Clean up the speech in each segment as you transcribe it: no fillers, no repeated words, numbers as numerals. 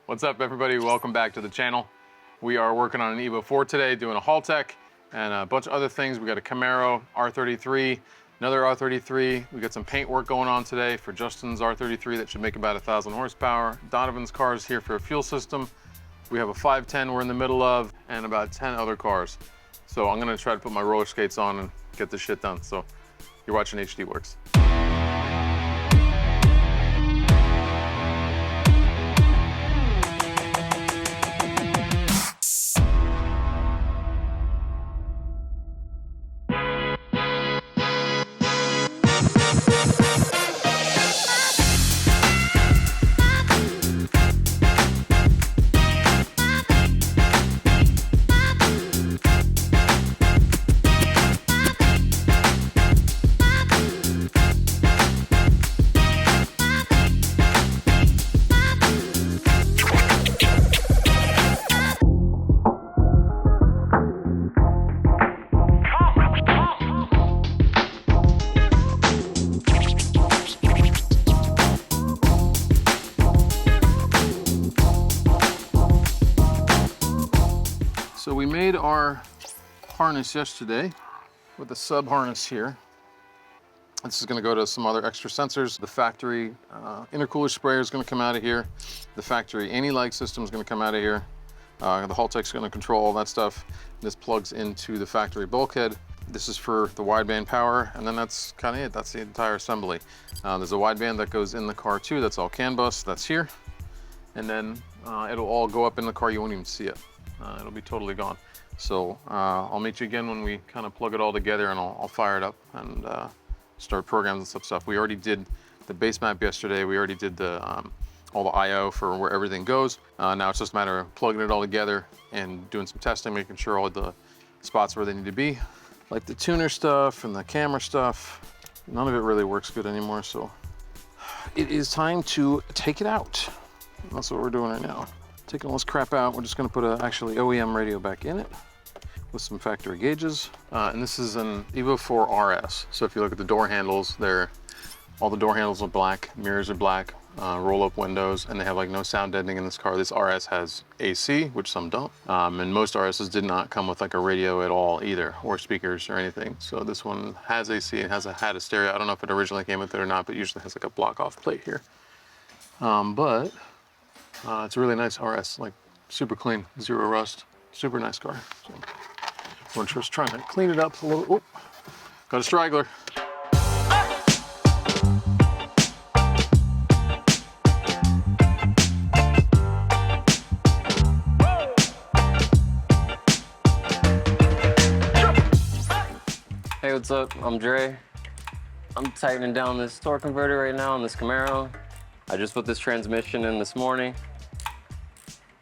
What's up, everybody? Welcome back to the channel. We are working on an Evo IV today, doing a Haltech and a bunch of other things. We got a Camaro R33, another R33. We got some paint work going on today for Justin's R33 that should make about 1,000 horsepower. Donovan's car is here for a fuel system. We have a 510 we're in the middle of, and about 10 other cars. So I'm gonna try to put my roller skates on and get this shit done. So you're watching HDWerks. So we made our harness yesterday with the sub harness here. This is going to go to some other extra sensors. The factory intercooler sprayer is going to come out of here. The factory anti-lag system is going to come out of here. The Haltech's going to control all that stuff. This plugs into the factory bulkhead. This is for the wideband power, and then that's kind of it. That's the entire assembly. There's a wideband that goes in the car too. That's all CAN bus. That's here. And then it'll all go up in the car. You won't even see it. It'll be totally gone. So I'll meet you again when we kind of plug it all together, and I'll fire it up and start programs and stuff. We already did the base map yesterday. We already did the all the I/O for where everything goes. Now it's just a matter of plugging it all together and doing some testing, making sure all the spots where they need to be, like the tuner stuff and the camera stuff. None of it really works good anymore, so it is time to take it out. That's what we're doing right now. Taking all this crap out, we're just going to put a actually OEM radio back in it with some factory gauges. And this is an Evo IV RS. So if you look at the door handles, all the door handles are black, mirrors are black, roll-up windows, and they have like no sound deadening in this car. This RS has AC, which some don't. And most RSs did not come with like a radio at all either, or speakers or anything. So this one has AC and had a stereo. I don't know if it originally came with it or not, but usually has like a block-off plate here. It's a really nice RS, like super clean, zero rust, super nice car. So we're just trying to clean it up a little. Oop, got a straggler. Hey, what's up? I'm Dre. I'm tightening down this torque converter right now on this Camaro. I just put this transmission in this morning.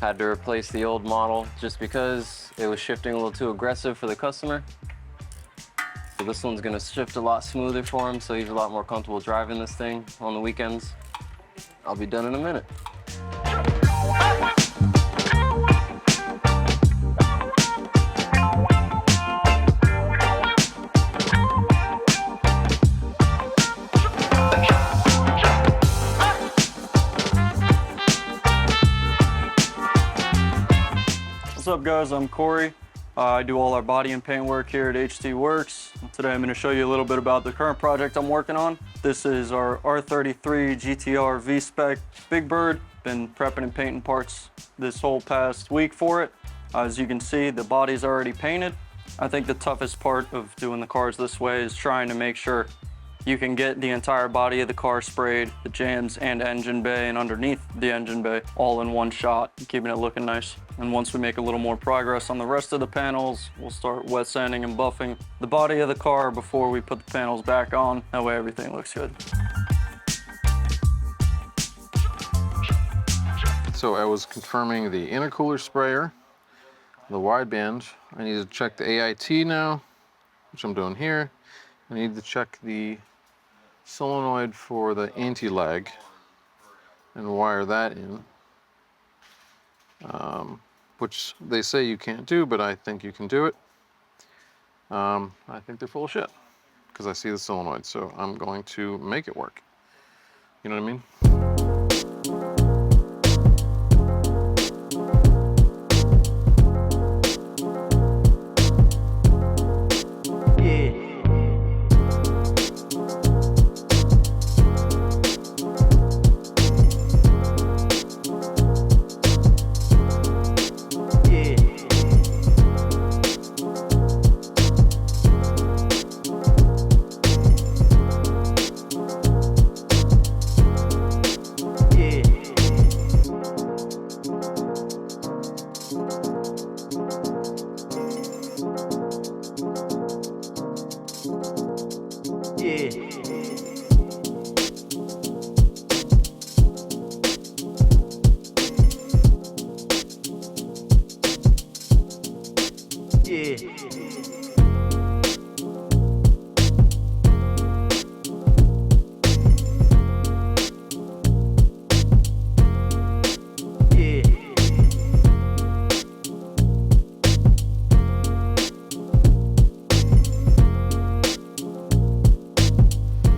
Had to replace the old model just because it was shifting a little too aggressive for the customer. So this one's gonna shift a lot smoother for him, so he's a lot more comfortable driving this thing on the weekends. I'll be done in a minute. What's up, guys? I'm Corey. I do all our body and paint work here at HDWerks. Today I'm going to show you a little bit about the current project I'm working on. This is our R33 GTR V-Spec Big Bird. Been prepping and painting parts this whole past week for it. As you can see, the body's already painted. I think the toughest part of doing the cars this way is trying to make sure you can get the entire body of the car sprayed, the jambs and engine bay and underneath the engine bay, all in one shot, keeping it looking nice. And once we make a little more progress on the rest of the panels, we'll start wet sanding and buffing the body of the car before we put the panels back on. That way everything looks good. So I was confirming the intercooler sprayer, the wideband. I need to check the AIT now, which I'm doing here. I need to check the solenoid for the anti-lag and wire that in, which they say you can't do, but I think you can do it. I think they're full of shit because I see the solenoid, so I'm going to make it work. You know what I mean?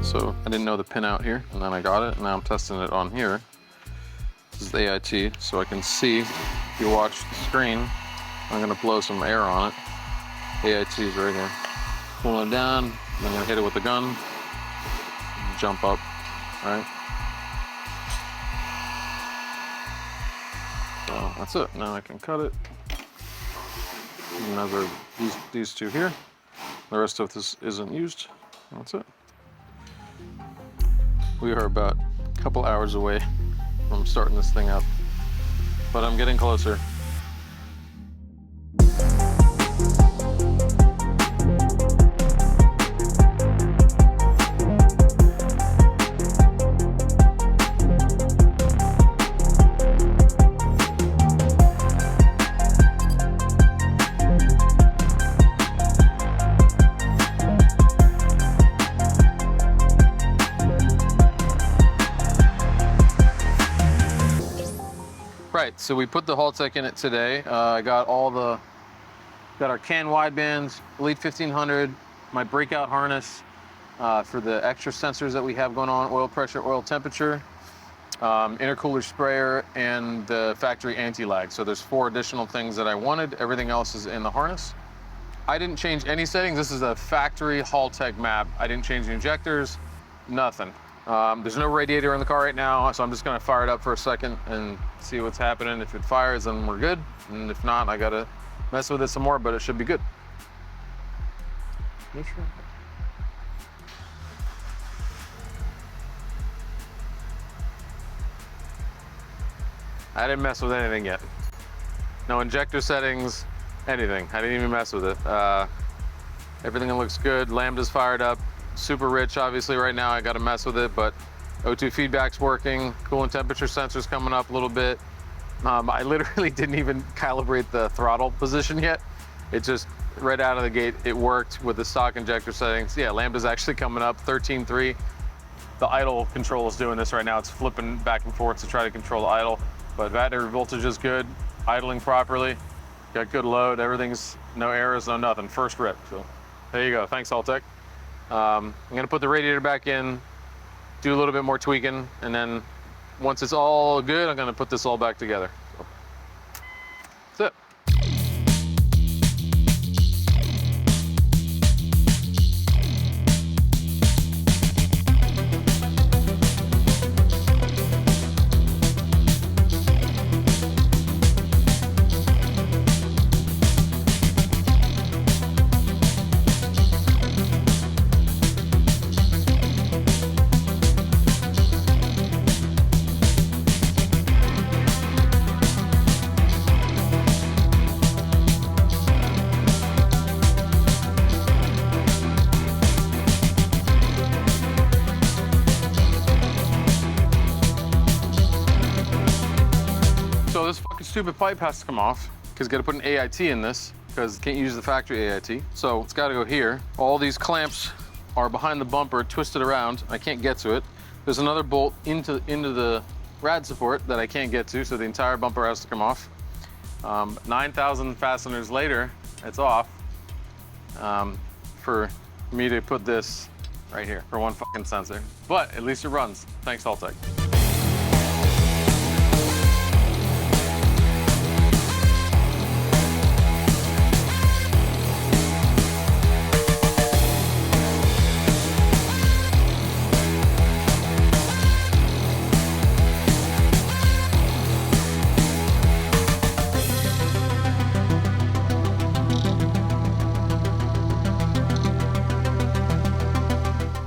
So I didn't know the pin out here, and then I got it, and now I'm testing it on here. This is the AIT, so I can see, if you watch the screen, I'm gonna blow some air on it. AIT is right here. Pulling it down, I'm gonna hit it with the gun, jump up, right? So that's it. Now I can cut it. Another, these two here. The rest of this isn't used. That's it. We are about a couple hours away from starting this thing up, but I'm getting closer. Right, so we put the Haltech in it today. I got our can wideband, Elite 1500, my Breakout harness for the extra sensors that we have going on, oil pressure, oil temperature, intercooler sprayer, and the factory anti-lag. So there's 4 additional things that I wanted. Everything else is in the harness. I didn't change any settings. This is a factory Haltech map. I didn't change the injectors, nothing. There's no radiator in the car right now, so I'm just gonna fire it up for a second and see what's happening. If it fires, then we're good. And if not, I gotta mess with it some more, but it should be good. Make sure. I didn't mess with anything yet. No injector settings, anything. I didn't even mess with it. Everything looks good. Lambda's fired up. Super rich, obviously, right now. I got to mess with it, but O2 feedback's working. Coolant temperature sensor's coming up a little bit. I literally didn't even calibrate the throttle position yet. It just, right out of the gate, it worked with the stock injector settings. Yeah, Lambda's actually coming up, 13.3. The idle control is doing this right now. It's flipping back and forth to try to control the idle, but battery voltage is good, idling properly, got good load, everything's, no errors, no nothing, first rip. So there you go, thanks Haltech. I'm gonna put the radiator back in, do a little bit more tweaking, and then once it's all good, I'm gonna put this all back together. So, that's it. So this fucking stupid pipe has to come off because got to put an AIT in this because can't use the factory AIT. So it's got to go here. All these clamps are behind the bumper, twisted around. I can't get to it. There's another bolt into the rad support that I can't get to, so the entire bumper has to come off. 9,000 fasteners later, it's off. For me to put this right here for one fucking sensor. But at least it runs. Thanks, Haltech.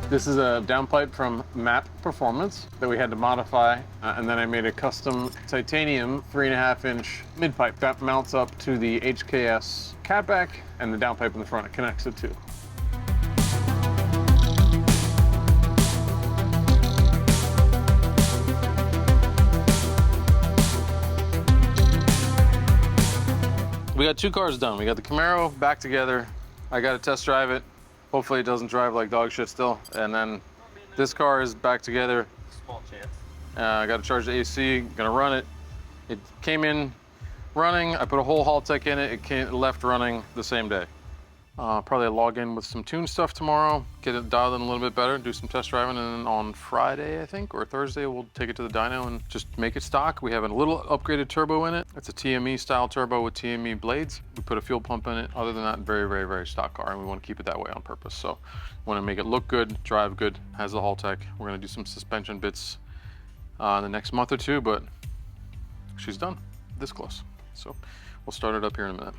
This is a downpipe from MAP Performance that we had to modify, and then I made a custom titanium 3.5-inch mid-pipe that mounts up to the HKS catback, and the downpipe in the front, it connects it to. we got 2 cars done. We got the Camaro back together. I got to test drive it. Hopefully it doesn't drive like dog shit still. And then this car is back together. Small chance. I got to charge the AC, gonna run it. It came in running. I put a whole Haltech in it. It left running the same day. Probably log in with some tune stuff tomorrow, get it dialed in a little bit better, do some test driving, and then on Friday, I think, or Thursday, we'll take it to the dyno and just make it stock. We have a little upgraded turbo in it. It's a TME style turbo with TME blades. We put a fuel pump in it. Other than that, very, very, very stock car, and we want to keep it that way on purpose. So we want to make it look good, drive good, has the Haltech. We're gonna do some suspension bits in the next month or two, but she's done, this close. So we'll start it up here in a minute.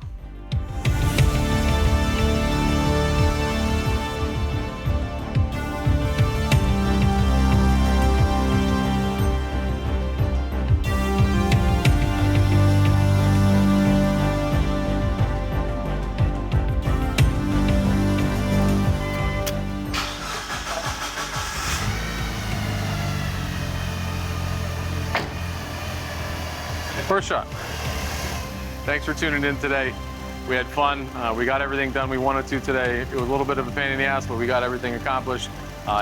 First shot. Thanks for tuning in today. We had fun. We got everything done we wanted to today. It was a little bit of a pain in the ass, but we got everything accomplished.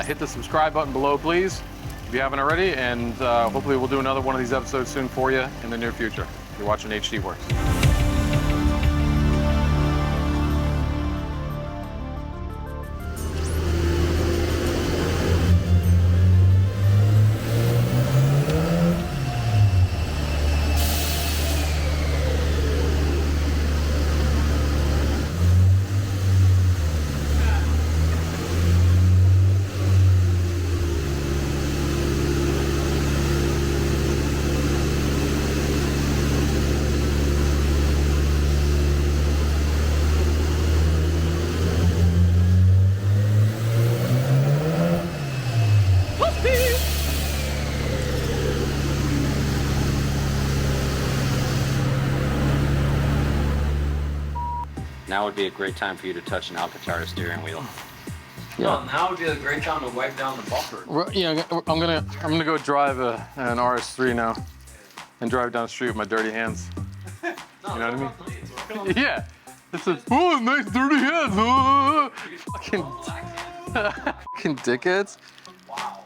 Hit the subscribe button below, please, if you haven't already, and hopefully we'll do another one of these episodes soon for you in the near future. You're watching HDWerks. Now would be a great time for you to touch an Alcantara steering wheel. Yeah. Now would be a great time to wipe down the bumper. Yeah, I'm gonna go drive an RS3 now and drive down the street with my dirty hands. You know what I mean? Yeah. It's a nice dirty hands. Fucking dickheads. Wow.